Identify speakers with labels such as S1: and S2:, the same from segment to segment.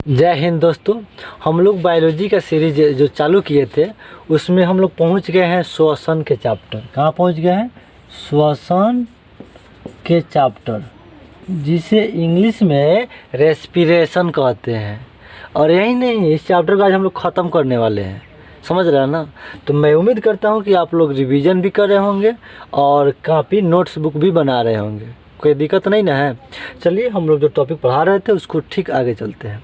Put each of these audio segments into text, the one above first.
S1: जय हिंद दोस्तों। हम लोग बायोलॉजी का सीरीज जो चालू किए थे उसमें हम लोग पहुंच गए हैं श्वसन के चैप्टर। कहाँ पहुंच गए हैं? श्वसन के चैप्टर, जिसे इंग्लिश में रेस्पिरेशन कहते हैं। और यही नहीं, इस चैप्टर को आज हम लोग ख़त्म करने वाले हैं, समझ रहे हैं ना। तो मैं उम्मीद करता हूं कि आप लोग रिवीजन भी कर रहे होंगे और काफ़ी नोट्स बुक भी बना रहे होंगे। कोई दिक्कत नहीं ना है। चलिए हम लोग जो टॉपिक पढ़ा रहे थे उसको ठीक आगे चलते हैं।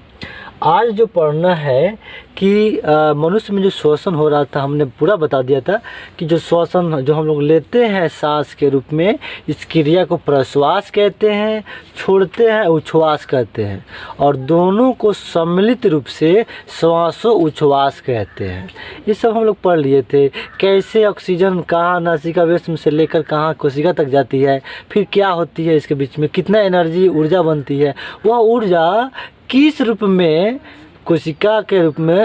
S1: आज जो पढ़ना है कि मनुष्य में जो श्वसन हो रहा था, हमने पूरा बता दिया था कि जो श्वसन जो हम लोग लेते हैं सांस के रूप में, इस क्रिया को प्रश्वास कहते हैं, छोड़ते हैं उच्छ्वास कहते हैं, और दोनों को सम्मिलित रूप से श्वासो उच्छ्वास कहते हैं। ये सब हम लोग पढ़ लिए थे। कैसे ऑक्सीजन कहाँ नासिका वेश में से लेकर कहाँ कोशिका तक जाती है, फिर क्या होती है इसके बीच में, कितना एनर्जी ऊर्जा बनती है, वह ऊर्जा किस रूप में कोशिका के रूप में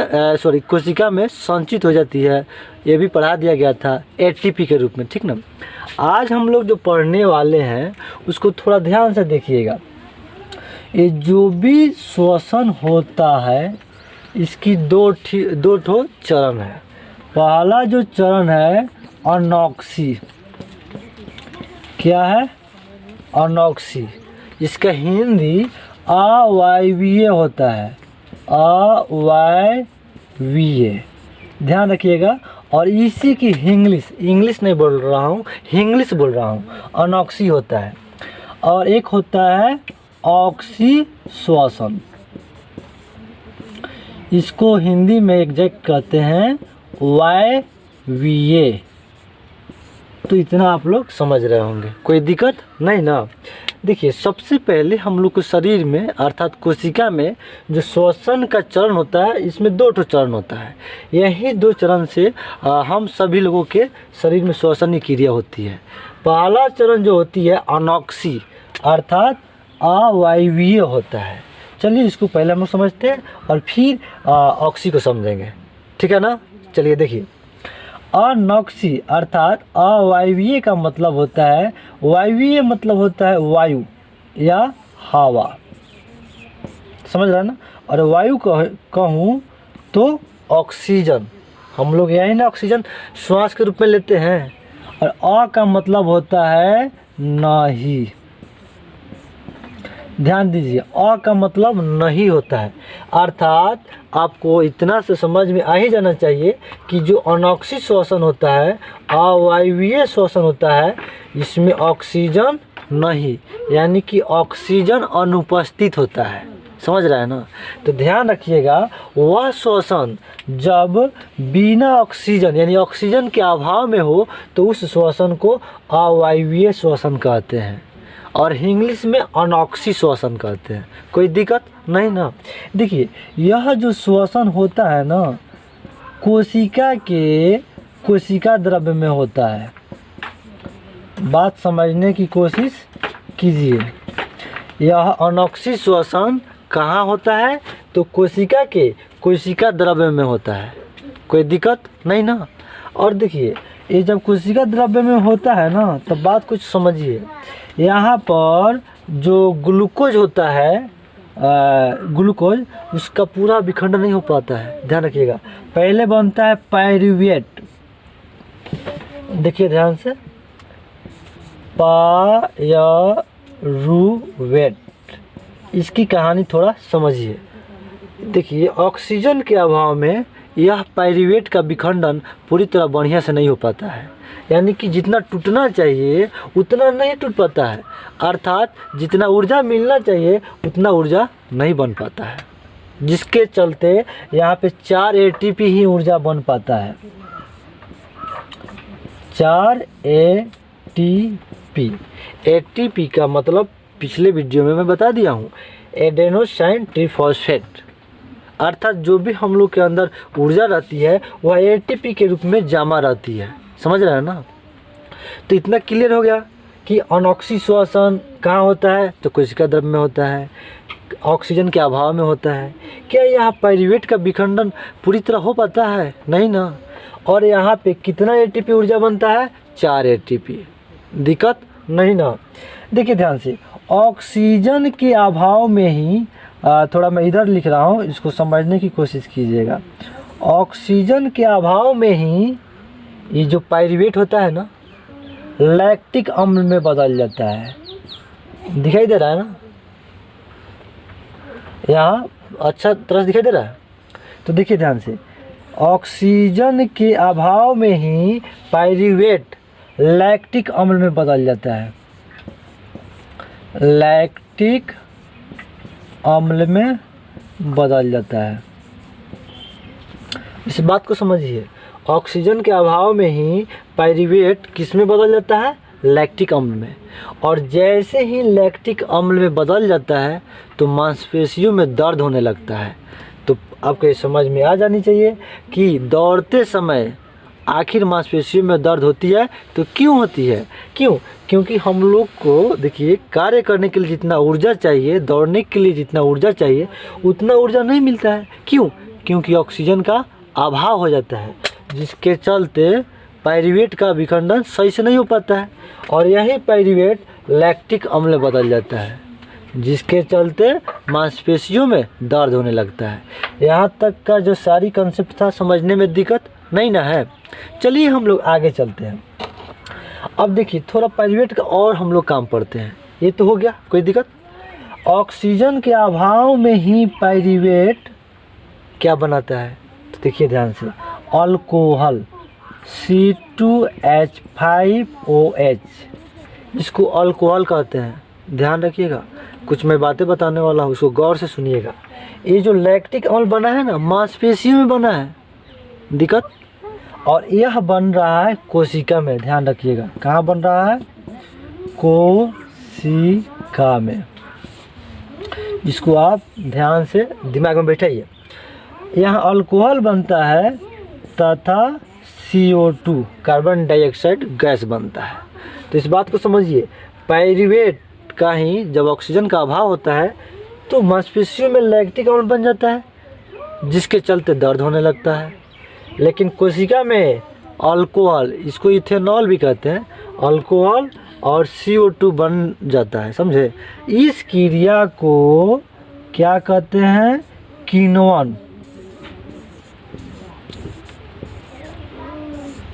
S1: कोशिका में संचित हो जाती है, ये भी पढ़ा दिया गया था एटीपी के रूप में, ठीक ना। आज हम लोग जो पढ़ने वाले हैं उसको थोड़ा ध्यान से देखिएगा। ये जो भी श्वसन होता है इसकी दो ठो चरण है। पहला जो चरण है अनॉक्सी, क्या है? अनॉक्सी। इसका हिंदी अवायवीय होता है, अवायवीय, ध्यान रखिएगा। और इसी की इंग्लिश नहीं बोल रहा हूँ, इंग्लिश बोल रहा हूँ। अनॉक्सी होता है। और एक होता है ऑक्सी श्वसन, इसको हिंदी में एग्जैक्ट कहते हैं वायवीय। तो इतना आप लोग समझ रहे होंगे, कोई दिक्कत नहीं ना। देखिए, सबसे पहले हम लोग को शरीर में अर्थात कोशिका में जो श्वसन का चरण होता है, इसमें दो चरण होता है। यही दो चरण से हम सभी लोगों के शरीर में श्वसन की क्रिया होती है। पहला चरण जो होती है अनॉक्सी अर्थात अवायवीय होता है। चलिए इसको पहले हम लोग समझते हैं और फिर ऑक्सी को समझेंगे, ठीक है ना। चलिए देखिए, अनॉक्सी अर्थात अवायवीय का मतलब होता है, वायवीय मतलब होता है वायु या हवा, समझ रहे हैं ना। और वायु कहूँ तो ऑक्सीजन, हम लोग यही ना ऑक्सीजन श्वास के रूप में लेते हैं। और अ का मतलब होता है नहीं, ध्यान दीजिए, अ का मतलब नहीं होता है। अर्थात आपको इतना से समझ में आ ही जाना चाहिए कि जो अनॉक्सी श्वसन होता है, अवायवीय श्वसन होता है, इसमें ऑक्सीजन नहीं, यानी कि ऑक्सीजन अनुपस्थित होता है, समझ रहे हैं ना। तो ध्यान रखिएगा, वह श्वसन जब बिना ऑक्सीजन यानी ऑक्सीजन के अभाव में हो तो उस श्वसन को अवायवीय श्वसन कहते हैं, और इंग्लिश में अनॉक्सी श्वसन कहते हैं। कोई दिक्कत नहीं ना। देखिए, यह जो श्वसन होता है ना, कोशिका द्रव्य में होता है। बात समझने की कोशिश कीजिए। यह अनॉक्सी श्वसन कहाँ होता है? तो कोशिका द्रव्य में होता है। कोई दिक्कत नहीं ना। और देखिए, ये जब कोशिका द्रव्य में होता है ना, तब बात कुछ समझिए। यहाँ पर जो ग्लूकोज होता है, ग्लूकोज, उसका पूरा विखंडन नहीं हो पाता है, ध्यान रखिएगा। पहले बनता है पायरुवेट, देखिए ध्यान से, पायरुवेट, इसकी कहानी थोड़ा समझिए। देखिए, ऑक्सीजन के अभाव में यह पायरुवेट का विखंडन पूरी तरह बढ़िया से नहीं हो पाता है, यानी कि जितना टूटना चाहिए उतना नहीं टूट पाता है। अर्थात जितना ऊर्जा मिलना चाहिए उतना ऊर्जा नहीं बन पाता है, जिसके चलते यहाँ पे 4 एटीपी ही ऊर्जा बन पाता है। 4 एटीपी का मतलब पिछले वीडियो में मैं बता दिया हूँ, एडेनोसाइन ट्रिफॉस्फेट। अर्थात जो भी हम लोग के अंदर ऊर्जा रहती है वह एटीपी के रूप में जमा रहती है, समझ रहे हैं ना। तो इतना क्लियर हो गया कि अनॉक्सी श्वसन कहाँ होता है? तो कोशिका द्रव्य में होता है, ऑक्सीजन के अभाव में होता है। क्या यहाँ पायरुवेट का विखंडन पूरी तरह हो पाता है? नहीं ना। और यहाँ पे कितना एटीपी ऊर्जा बनता है? 4 एटीपी। दिक्कत नहीं ना। देखिए ध्यान से, ऑक्सीजन के अभाव में ही थोड़ा मैं इधर लिख रहा हूँ, इसको समझने की कोशिश कीजिएगा। ऑक्सीजन के अभाव में ही ये जो पाइरूवेट होता है ना, लैक्टिक अम्ल में बदल जाता है। दिखाई दे रहा है ना, यहाँ अच्छा तरह से दिखाई दे रहा है। तो देखिए ध्यान से, ऑक्सीजन के अभाव में ही पाइरूवेट लैक्टिक अम्ल में बदल जाता है, लैक्टिक अम्ल में बदल जाता है। इस बात को समझिए, ऑक्सीजन के अभाव में ही पाइरूवेट किस में बदल जाता है, लैक्टिक अम्ल में। और जैसे ही लैक्टिक अम्ल में बदल जाता है तो मांसपेशियों में दर्द होने लगता है। तो आपको ये समझ में आ जानी चाहिए कि दौड़ते समय आखिर मांसपेशियों में दर्द होती है तो क्यों होती है, क्योंकि हम लोग को देखिए, कार्य करने के लिए जितना ऊर्जा चाहिए, दौड़ने के लिए जितना ऊर्जा चाहिए, उतना ऊर्जा नहीं मिलता है। क्योंकि ऑक्सीजन का अभाव हो जाता है, जिसके चलते पाइरूवेट का विखंडन सही से नहीं हो पाता है और यही पाइरूवेट लैक्टिक अम्ल में बदल जाता है, जिसके चलते मांसपेशियों में दर्द होने लगता है। यहाँ तक का जो सारी कंसेप्ट था, समझने में दिक्कत नहीं ना है। चलिए हम लोग आगे चलते हैं। अब देखिए, थोड़ा पाइरूवेट का और हम लोग काम पढ़ते हैं। ये तो हो गया, कोई दिक्कत। ऑक्सीजन के अभाव में ही पाइरूवेट क्या बनाता है, तो देखिए ध्यान से, अल्कोहल C2H5OH, इसको अल्कोहल कहते हैं। ध्यान रखिएगा, कुछ मैं बातें बताने वाला हूँ, उसको गौर से सुनिएगा। ये जो लैक्टिक अम्ल बना है ना, मांसपेशियों में बना है, दिक्कत। और यह बन रहा है कोशिका में। ध्यान रखिएगा, कहाँ बन रहा है, कोशिका में। इसको आप ध्यान से दिमाग में बैठाइए। यहाँ अल्कोहल बनता है तथा CO2 कार्बन डाइऑक्साइड गैस बनता है। तो इस बात को समझिए, पाइरूवेट का ही जब ऑक्सीजन का अभाव होता है तो मांसपेशियों में लैक्टिक अम्ल बन जाता है, जिसके चलते दर्द होने लगता है। लेकिन कोशिका में अल्कोहल, इसको इथेनॉल भी कहते हैं, अल्कोहल और CO2 बन जाता है, समझे। इस क्रिया को क्या कहते हैं, किण्वन।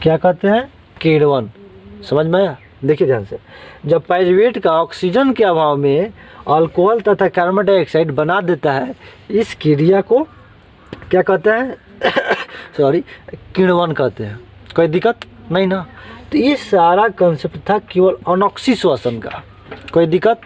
S1: क्या कहते हैं, किण्वन। समझ में आया। देखिए ध्यान से, जब पाइरूवेट का ऑक्सीजन के अभाव में अल्कोहल तथा कार्बन डाइऑक्साइड बना देता है, इस क्रिया को क्या कहते हैं सॉरी, किण्वन कहते हैं। कोई दिक्कत नहीं ना। तो ये सारा कंसेप्ट था केवल अनॉक्सी श्वसन का, कोई दिक्कत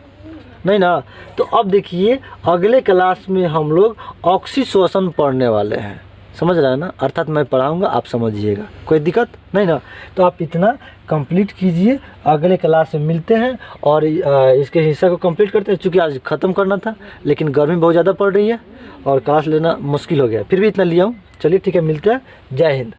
S1: नहीं ना। तो अब देखिए, अगले क्लास में हम लोग ऑक्सी श्वसन पढ़ने वाले हैं, समझ रहे हैं ना। अर्थात मैं पढ़ाऊंगा, आप समझिएगा, कोई दिक्कत नहीं ना। तो आप इतना कंप्लीट कीजिए, अगले क्लास में मिलते हैं और इसके हिस्सा को कंप्लीट करते हैं। चूँकि आज ख़त्म करना था, लेकिन गर्मी बहुत ज़्यादा पड़ रही है और क्लास लेना मुश्किल हो गया, फिर भी इतना लिया हूँ। चलिए ठीक है, मिलते हैं। जय हिंद।